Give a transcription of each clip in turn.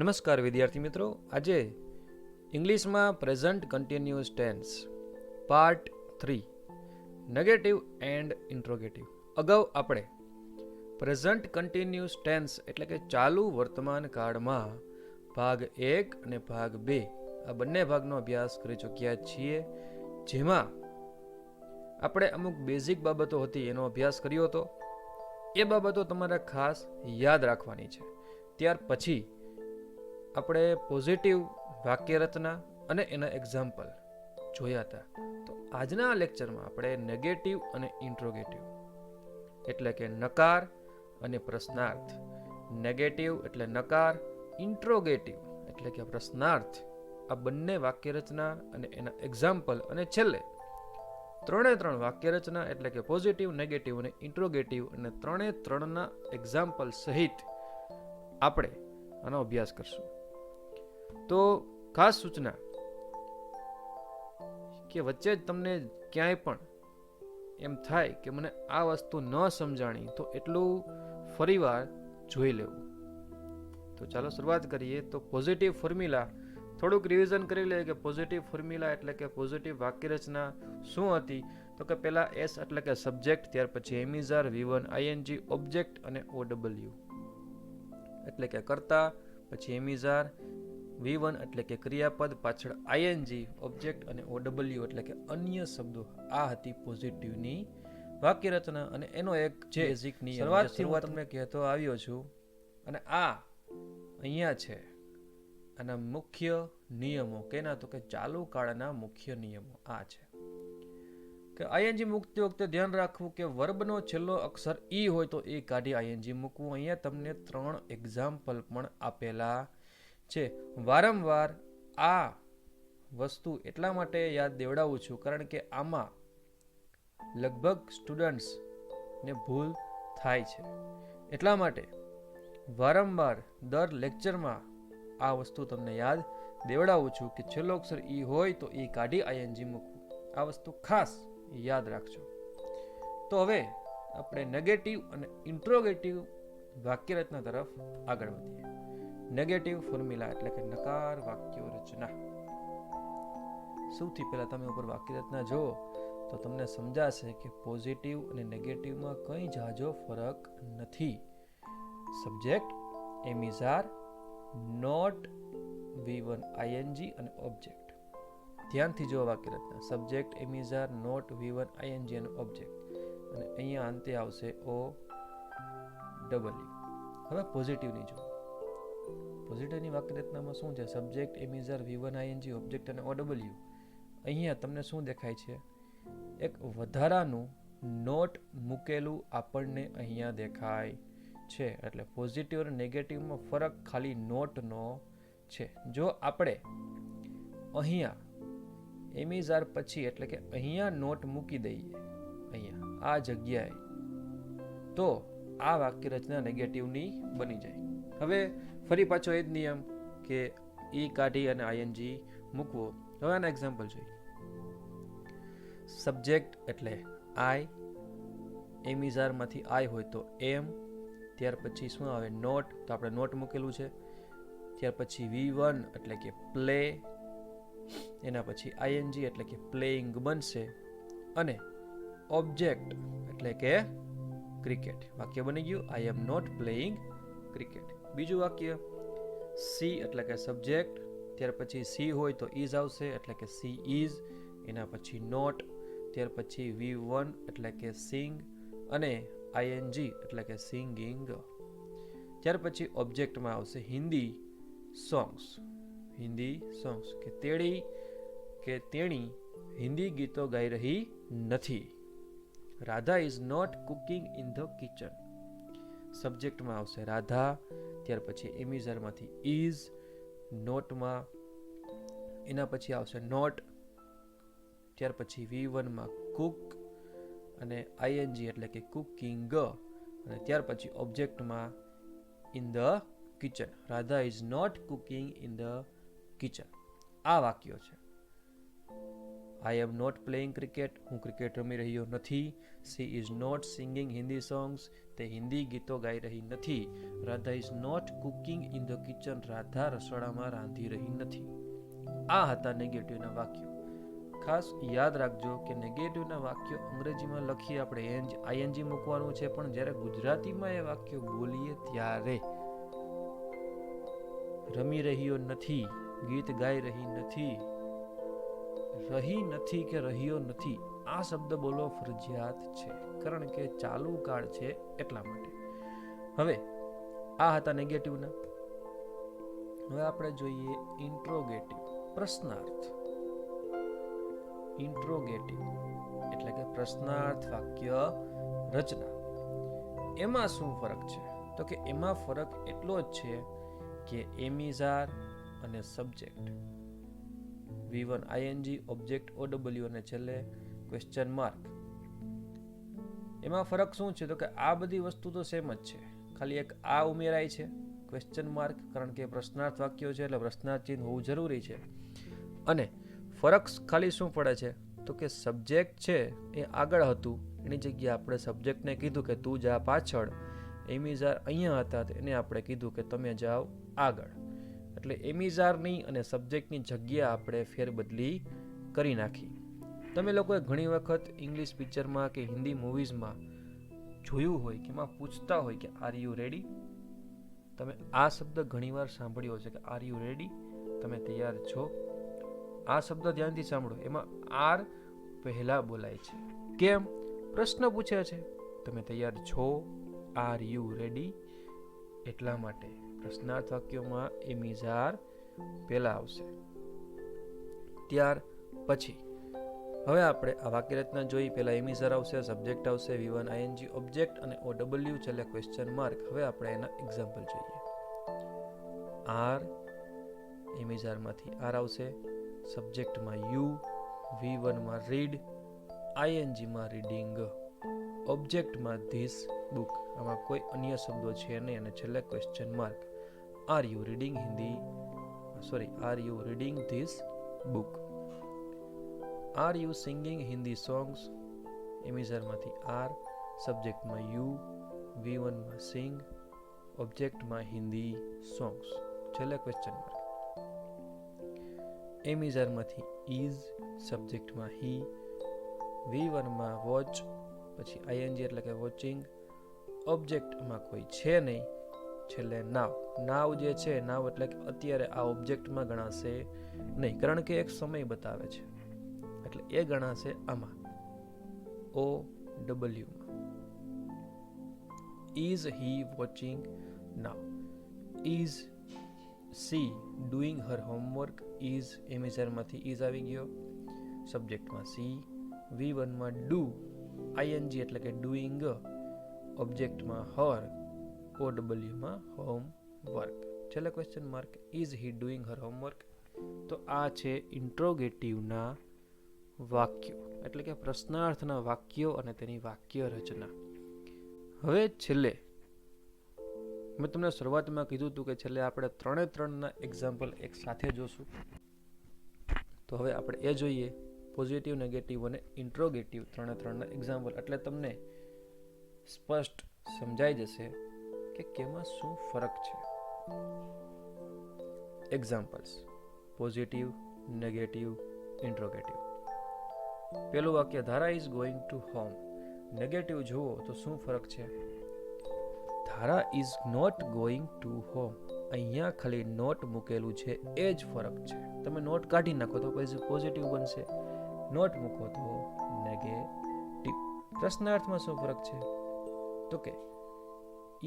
નમસ્કાર વિદ્યાર્થી મિત્રો, આજે ઇંગ્લિશમાં present continuous tense part 3 negative and interrogative. અગાઉ આપણે પ્રેઝન્ટ કન્ટિન્યુઅસ ટેન્સ એટલે કે ચાલુ વર્તમાન કાળમાં ભાગ 1 અને ભાગ 2 આ બંને ભાગનો અભ્યાસ કરી ચૂક્યા છીએ, જેમાં આપણે અમુક બેઝિક બાબતો હતી એનો અભ્યાસ કર્યો હતો. એ બાબતો તમારે ખાસ યાદ રાખવાની છે. ત્યાર પછી આપણે પોઝિટિવ વાક્ય રચના અને એના એક્ઝામ્પલ જોયા હતા. તો આજના લેક્ચરમાં આપણે નેગેટિવ અને ઇન્ટ્રોગેટિવ એટલે કે નકાર અને પ્રશ્નાર્થ, નેગેટિવ એટલે નકાર, ઇન્ટ્રોગેટિવ એટલે કે પ્રશ્નાર્થ, આ બંને વાક્ય રચના અને એના એક્ઝામ્પલ, અને છેલ્લે ત્રણ વાક્ય રચના એટલે કે પોઝિટિવ, નેગેટિવ અને ઇન્ટ્રોગેટિવ, અને ત્રણના એક્ઝામ્પલ સહિત આપણે આનો અભ્યાસ કરશું. તો ખાસ સૂચના કે વચ્ચે જ તમને ક્યાંય પણ એમ થાય કે મને આ વસ્તુ ન સમજાણી તો એટલું ફરીવાર જોઈ લેવું. તો ચાલો શરૂઆત કરીએ. તો પોઝિટિવ ફોર્મ્યુલા થોડુંક રિવિઝન કરી લઈએ કે પોઝિટિવ ફોર્મ્યુલા એટલે કે પોઝિટિવ વાક્ય રચના શું હતી. તો કે પહેલા એસ એટલે કે સબ્જેક્ટ, ત્યાર પછી એમિઝાર, V1 ING, ઓબ્જેક્ટ અને OW એટલે કે કર્તા, પછી એમિઝાર, V1 એટલે કે ક્રિયાપદ, પાછળ ING, ઓબ્જેક્ટ અને OW એટલે કે અન્ય શબ્દો. આ હતી પોઝિટિવની વાક્ય રચના અને એનો એક જે બેઝિક નિયમ. શરૂઆતથી હું તમને કહેતો આવ્યો છું અને આ અહીંયા છે આના મુખ્ય નિયમો. કેના? તો કે ચાલુ કાળના મુખ્ય નિયમો આ છે કે ING મૂકતી વખતે ધ્યાન રાખવું કે વર્બનો છેલ્લો અક્ષર ઈ હોય તો એ કાઢી ING મૂકવું. અહીંયા તમને 3 એક્ઝામ્પલ પણ આપેલા છે. વારંવાર આ વસ્તુ એટલા માટે યાદ દેવડાવું છું કારણ કે આમાં લગભગ સ્ટુડન્ટ્સ ને ભૂલ થાય છે. એટલા માટે વારંવાર દર લેક્ચરમાં આ વસ્તુ તમને યાદ દેવડાવું છું કે છેલ્લો અક્ષર ઈ હોય તો એ કાઢી ING મૂકવું. આ વસ્તુ ખાસ યાદ રાખજો. તો હવે આપણે નેગેટિવ અને ઇન્ટ્રોગેટિવ વાક્ય રચના તરફ આગળ વધીએ. નેગેટિવ ફોર્મ્યુલા એટલે કે નકાર વાક્યો રચના. સૌથી પહેલા તમે ઉપર વાક્ય રચના જુઓ તો તમને સમજાશે કે પોઝિટિવ અને નેગેટિવમાં કંઈ ઝાઝો ફરક નથી. Subject, am is are, not, V1 ING અને ઓબ્જેક્ટ. ધ્યાનથી જો વાક્ય રચના. Subject, am is are, not, V1 ING અને ઓબ્જેક્ટ, અને અહીંયા અંતે આવશે OW. હવે પોઝિટિવની જો. પોઝિટિવની વાક્ય રચનામાં શું છે? સબ્જેક્ટ, એમિઝાર, V1 ING, ઓબ્જેક્ટ અને OW. અહીંયા તમને શું દેખાય છે? એક વધારાનું નોટ મૂકેલું આપણને અહીંયા દેખાય છે. એટલે પોઝિટિવ અને નેગેટિવમાં ફરક ખાલી નોટનો છે. જો આપણે અહીંયા એમિઝાર પછી એટલે કે અહીંયા નોટ મૂકી દઈએ, અહીંયા આ જગ્યાએ, તો આ વાક્ય રચના નેગેટિવની બની જાય. હવે ફરી પાછો એ જ નિયમ કે ઈ કાઢી અને ING મૂકવો. હવે આના એક્ઝામ્પલ જોઈએ. સબ્જેક્ટ એટલે I, એમિઝારમાંથી I હોય તો M, ત્યાર પછી શું આવે? નોટ, તો આપણે નોટ મૂકેલું છે. ત્યાર પછી V1 એટલે કે પ્લે, એના પછી ING એટલે કે પ્લેઇંગ બનશે, અને ઓબ્જેક્ટ એટલે કે ક્રિકેટ. વાક્ય બની ગયું, I am not playing cricket. બીજું વાક્ય સી એટલે કે સબ્જેક્ટ, ત્યાર પછી સી હોય તો ઇઝ આવશે એટલે કે સી ઇઝ, એના પછી નોટ, ત્યાર પછી V1 એટલે કે સિંગ, અને ING એટલે કે સિંગિંગ. ત્યાર પછી ઓબ્જેક્ટમાં આવશે હિન્દી સોંગ્સ. હિન્દી સોંગ્સ કે તેણી કે તેણી હિન્દી ગીતો ગાઈ રહી નથી. Radha is not cooking in the kitchen. સબ્જેક્ટમાં આવશે રાધા, ત્યાર પછી એમિઝારમાંથી ઇઝ, નોટમાં એના પછી આવશે નોટ, ત્યાર પછી V1 માં કુક અને ING એટલે કે કુકિંગ, અને ત્યાર પછી ઓબ્જેક્ટમાં in the kitchen. Radha is not cooking in the kitchen. આ વાક્યો છે. I am not playing cricket, હું ક્રિકેટ રમી રહ્યો નથી. She is not singing Hindi songs, તે હિન્દી ગીતો ગાઈ રહી નથી. Radha is not cooking in the kitchen, Radha રસોડામાં રાંધી રહી નથી. આ હતા નેગેટિવના વાક્યો. ખાસ યાદ રાખજો કે નેગેટિવના વાક્યો અંગ્રેજીમાં લખી આપણે આઈએનજી મૂકવાનું છે, પણ જ્યારે ગુજરાતીમાં એ વાક્યો બોલીએ ત્યારે રમી રહ્યો નથી, ગીત ગાઈ રહી નથી, રહી નથી કે રહ્યો નથી, આ શબ્દ બોલવો ફરજિયાત છે, કારણ કે ચાલુ કાળ છે એટલા માટે. હવે આ હતા નેગેટિવના. હવે આપણે જોઈએ ઇન્ટ્રોગેટિવ, પ્રશ્નાર્થ. ઇન્ટ્રોગેટિવ એટલે કે પ્રશ્નાર્થ વાક્ય રચના. એમાં શું ફરક છે? તો કે એમાં ફરક એટલો જ છે કે એમિઝાર અને subject, V1 ING, object OW અને છેલ્લે ક્વેશ્ચન માર્ક. એમાં ફરક શું છે? તો કે આ બધી વસ્તુ તો સેમ જ છે, ખાલી એક આ ઉમેરાય છે ક્વેશ્ચન માર્ક, કારણ કે પ્રશ્નાર્થ વાક્યો છે એટલે પ્રશ્નાર્થ ચિહ્ન હોવું જરૂરી છે. અને ફરક ખાલી શું પડે છે? તો કે સબ્જેક્ટ છે એ આગળ હતું, એની જગ્યાએ આપણે સબ્જેક્ટને કીધું કે તું જા પાછળ, એમિઝાર અહીંયા હતા એને આપણે કીધું કે તમે જાઓ આગળ. એટલે એમિઝારની અને સબ્જેક્ટની જગ્યા આપણે ફેરબદલી કરી નાખી. તમે લોકોએ ઘણી વખત ઇંગ્લિશ પિક્ચરમાં કે હિન્દી મૂવીઝમાં જોયું હોય કે એમાં પૂછતા હોય કે આર યુ રેડી. તમે આ શબ્દ ઘણીવાર સાંભળ્યો છે કે આર યુ રેડી, તમે તૈયાર છો. આ શબ્દ ધ્યાનથી સાંભળો, એમાં આર પહેલા બોલાય છે. કેમ? પ્રશ્ન પૂછે છે, તમે તૈયાર છો, આર યુ રેડી, એટલા માટે પ્રશ્નાર્થ વાક્યોમાં એમિઝાર પહેલા આવશે. ત્યાર પછી હવે આપણે આ વાક્ય રચના જોઈ. પહેલા એમિઝાર આવશે, સબ્જેક્ટ આવશે, V1 ING ઓબ્જેક્ટ અને OW છેલ્લે ક્વેશ્ચન માર્ક. હવે આપણે એના એક્ઝામ્પલ જોઈએ. આર, એમિઝારમાંથી આર આવશે, સબ્જેક્ટમાં યુ, V1 માં રીડ, ING માં રીડિંગ, ઓબ્જેક્ટમાં ધીસ બુક, આમાં કોઈ અન્ય શબ્દો છે નહીં, અને છેલ્લે question mark. Are you reading are you reading this book? Are you singing Hindi songs? એમિઝારમાંથી આર, સબ્જેક્ટમાં યુ, V1 માં સિંગ, ઓબ્જેક્ટમાં હિન્દી સોંગ્સ, છેલ્લે ક્વેશ્ચન માર્ક. એમિઝારમાંથી ઇઝ, સબ્જેક્ટમાં હી, V1 માં વોચ, પછી ING એટલે કે વોચિંગ, ઓબ્જેક્ટમાં કોઈ છે નહીં, છેલ્લે નાવ. નાવ જે છે, નાવ એટલે કે અત્યારે, આ ઓબ્જેક્ટમાં ગણાશે નહીં, કારણ કે એક સમય બતાવે છે, એટલે એ ગણાશે આમાં OW માં. Is he watching now? Is she doing her homework? Is, એમિઝારમાંથી ઇઝ આવી ગયો, સબ્જેક્ટમાં સી, V1 માં ડુ, ING એટલે કે ડુઈંગ, ઓબ્જેક્ટમાં હર, OW માં હોમવર્ક, છેલ્લે question mark. Is he doing her homework? તો આ છે ઇન્ટ્રોગેટિવના વાક્યો, એટલે કે પ્રશ્નાર્થના વાક્યો અને તેની વાક્ય રચના. હવે છેલ્લે મેં તમને શરૂઆતમાં કીધું હતું કે છેલ્લે આપણે 3 એક્ઝામ્પલ એક સાથે જોશું. તો હવે આપણે એ જોઈએ, પોઝિટિવ, નેગેટિવ અને ઇન્ટ્રોગેટિવ 3 એક્ઝામ્પલ, એટલે તમને સ્પષ્ટ સમજાઈ જશે કે કેમાં શું ફરક છે. Examples: positive, negative, interrogative. પહેલું વાક્ય, Dhara is going to home. Negative જુઓ તો શું ફરક છે? Dhara is not going to home, અહીંયા ખાલી નોટ મૂકેલું છે, એ જ ફરક છે. તમે નોટ કાઢી નાખો તો પછી પોઝિટિવ બનશે, નોટ મૂકો તો નેગેટિવ. પ્રશ્નાર્થમાં શું ફરક છે? તો કે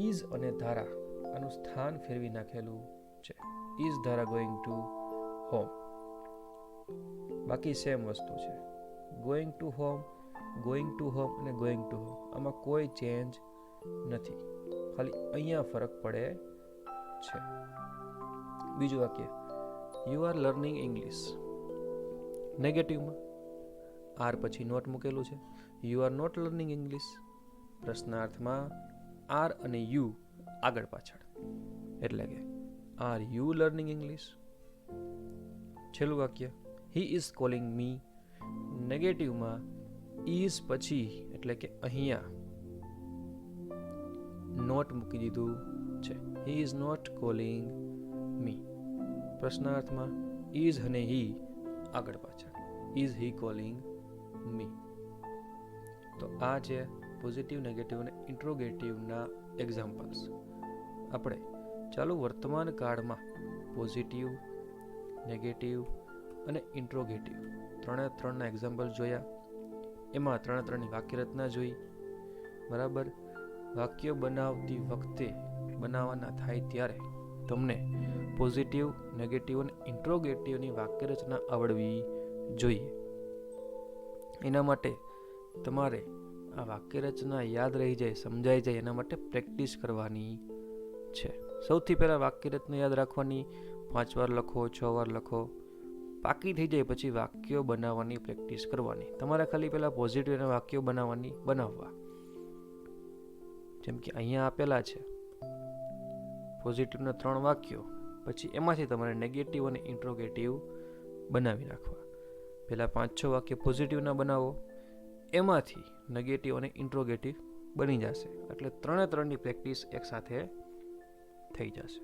ઇઝ અને ધારા, આનું સ્થાન ફેરવી નાખેલું છે. ઇઝ ધારા ગોઈંગ ટુ હોમ, બાકી સેમ વસ્તુ છે. ગોઈંગ ટુ હોમ અને ગોઈંગ ટુ હોમ, આમાં કોઈ ચેન્જ નથી, ખાલી અહીંયા ફરક પડે છે. બીજું વાક્ય, યુ આર લર્નિંગ ઇંગ્લિશ. નેગેટિવમાં આર પછી નોટ મૂકેલું છે, you are not learning English. પ્રશ્નાર્થમાં આર અને યુ આગળ પાછળ, એટલે કે આર યુ લર્નિંગ ઇંગ્લિશ. છેલ્લું વાક્ય, હી ઇઝ કોલિંગ મી. નેગેટિવમાં ઇઝ પછી એટલે કે અહીંયા નોટ મૂકી દીધું છે. He is not calling me. પ્રશ્નાર્થમાં ઇઝ અને હી આગળ પાછળ. Is he calling me. તો આ છે પોઝિટિવ, નેગેટિવ અને ઇન્ટ્રોગેટિવના એક્ઝામ્પલ્સ. આપણે ચાલુ વર્તમાન કાળમાં પોઝિટિવ, નેગેટિવ અને ઇન્ટ્રોગેટિવ ત્રણના એક્ઝામ્પલ જોયા. એમાં ત્રણની વાક્યરચના જોઈ. બરાબર. વાક્યો બનાવતી વખતે બનાવવાના થાય ત્યારે તમને પોઝિટિવ, નેગેટિવ અને ઇન્ટ્રોગેટિવની વાક્યરચના આવડવી જોઈએ. એના માટે તમારે આ વાક્યરચના યાદ રહી જાય, સમજાઈ જાય, એના માટે પ્રેક્ટિસ કરવાની છે. સૌથી પહેલાં વાક્યરચના યાદ રાખવાની, 5 વાર લખો, 6 વાર લખો. પાકી થઈ જાય પછી વાક્યો બનાવવાની પ્રેક્ટિસ કરવાની. તમારે ખાલી પહેલાં પોઝિટિવના વાક્યો બનાવવા. જેમ કે અહીંયા આપેલા છે પોઝિટિવના 3 વાક્યો, પછી એમાંથી તમારે નેગેટિવ અને ઇન્ટ્રોગેટિવ બનાવી નાખવા. પહેલાં 5-6 વાક્ય પોઝિટિવના બનાવો, એમાંથી નેગેટિવ અને ઇન્ટ્રોગેટિવ બની જશે. એટલે ત્રણની પ્રેક્ટિસ એકસાથે થઈ જશે.